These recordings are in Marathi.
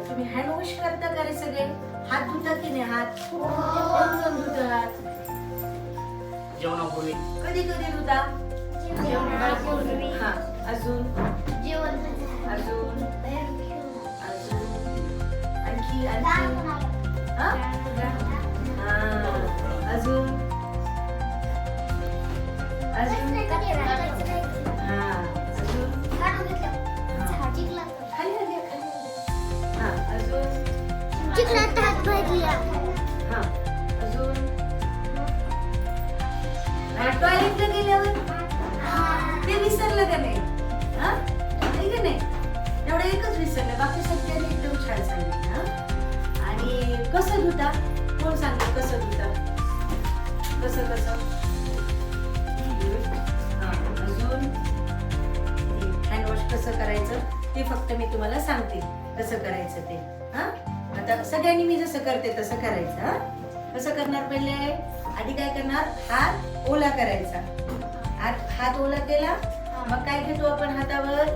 तुम्ही हँड वॉश करता का रे सगळे? हात धुता की नाही? हात कोण धुतं हात? जेवणापूर्वी. कधी कधी धुता? जेवणापूर्वी. हा, अजून जेवण अजून अजून आणखी आणखी हा? हा, अजून अजून हा, अजून खाली आली, खाली आली. हा, अजून हा, अजून टॉयलेटला गेल्यावर ते विसरलं का नाही? हा, नाही का नाही? एवढं एकच विसरलं, बाकी सगळ्यांनी एकदम छान सांगितलं. हा? आणि कसं धुता? कोण सांगतं कसं धुता? कसं कसं? हा, अजून हँड वॉश कसं करायचं ते फक्त मी तुम्हाला सांगते कसं करायचं ते. हा, आता सगळ्यांनी मी जसं करते तसं करायचं. हा, कसं करणार? पहिले आधी काय करणार? हात ओला करायचा. हात ओला केला, मग काय घेतो आपण हातावर?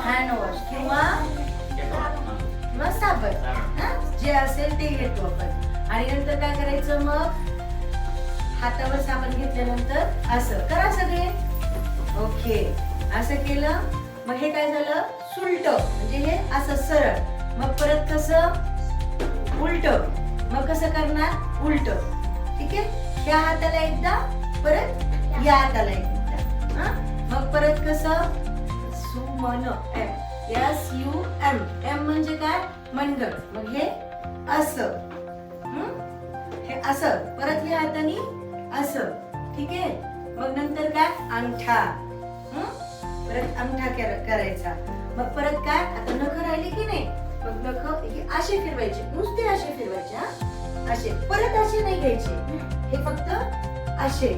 हँड वॉश किंवा मग साबण, हा, जे असेल ते घेतो आपण. आणि नंतर काय करायचं? मग हातावर साबण घेतल्यानंतर असं करा सगळे. ओके, असं केलं. मग हे काय झालं? सुलट, म्हणजे हे असं सरळ. मग परत कसं? उलट. मग कसं करणार? उलट. ठीक आहे. ह्या हाताला एकदा, परत या हाताला एकदा. हा, मग परत कसं? सुमन, SUM. M म्हणजे काय? मनगट. मग हे असं, हे असं. परत ह्या हाताने असं. ठीक आहे. मग नंतर काय? अंगठा. परत अंगठा करायचा. मग परत काय? आता नख राहिले की नाही? मग नख असे फिरवायचे, नुसते असे फिरवायचे. हा, असे. परत असे नाही घ्यायचे, हे फक्त असे.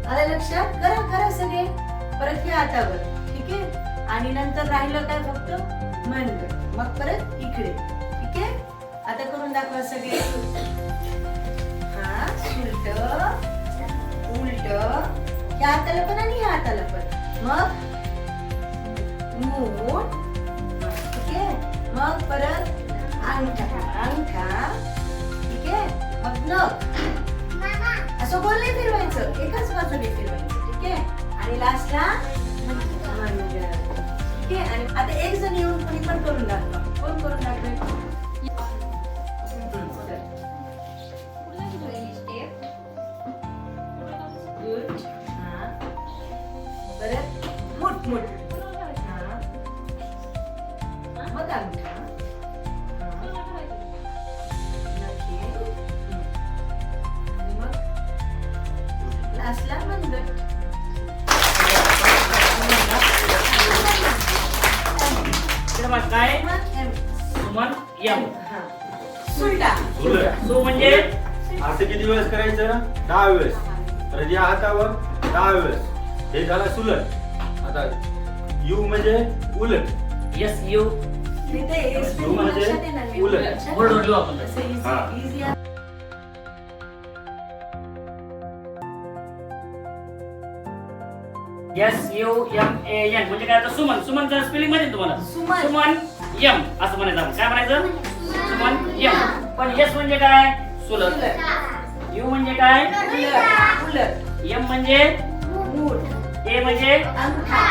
आलं लक्षात? करा करा सगळे. परत ह्या हातावर. ठीक आहे. आणि नंतर राहिलं काय? फक्त मनगट. मग परत इकडे. ठीक आहे. आता करून दाखवा सगळे. हा, सुलट, उलट, ह्या हाताला पण आणि ह्या हाताला पण. मग मूठ. ठीक आहे. मग परत अंगठा, अंगठा. ठीक आहे. मग नख. असं गोल नाही फिरवायचं, एकाच बाजूने फिरवायचं. ठीक आहे. आणि लास्टला मनगट. ठीक आहे. आणि आता एक जण येऊन कोणी पण करून दाखवा. कोण करून दाखवेल? गुड. हा, परत मुठ मुठ. हा, मग अंगठा. आणि मग लास्टला मनगट. काय? मग M. सुमन यम. हा, सुलटा. सु म्हणजे असं किती वेळेस करायचं? 10 वेळेस. तर या हातावर 10 वेळेस. हे झाला सुलट. आता यू म्हणजे उलट. SU. नाही ते U म्हणजे लक्षात येणार नाही. उलट. लक्षात बोर्ड लिहू आपण. असं easy- हा. easy आहे. SUMAN म्हणजे काय? आता सुमन. सुमनचं स्पेलिंग माहिती तुम्हाला? सुमन. सुमन यम असं म्हणायचं आपण. काय म्हणायचं? सुमन यम. पण यस म्हणजे काय? सुलट. उलट. यू म्हणजे काय? उलट. उलट. एम म्हणजे मूठ. ए म्हणजे अंगठा.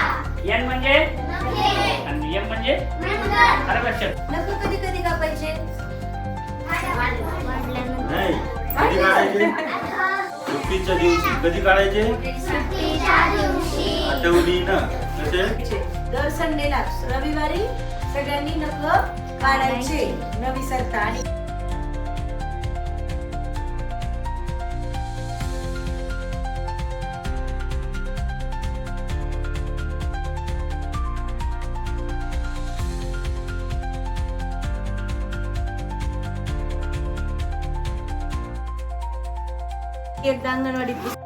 एन म्हणजे आणि एम म्हणजे आलं लक्षात? नख कधी कधी कापायचे? नाही. कधी काढायचे? सुट्टीच्या दिवशी. कधी काढायचे? आठवणी ना. कसे? दर संडेला, रविवारी सगळ्यांनी नख काढायचे न विसरता. आणि एकदा अंगणवाडीत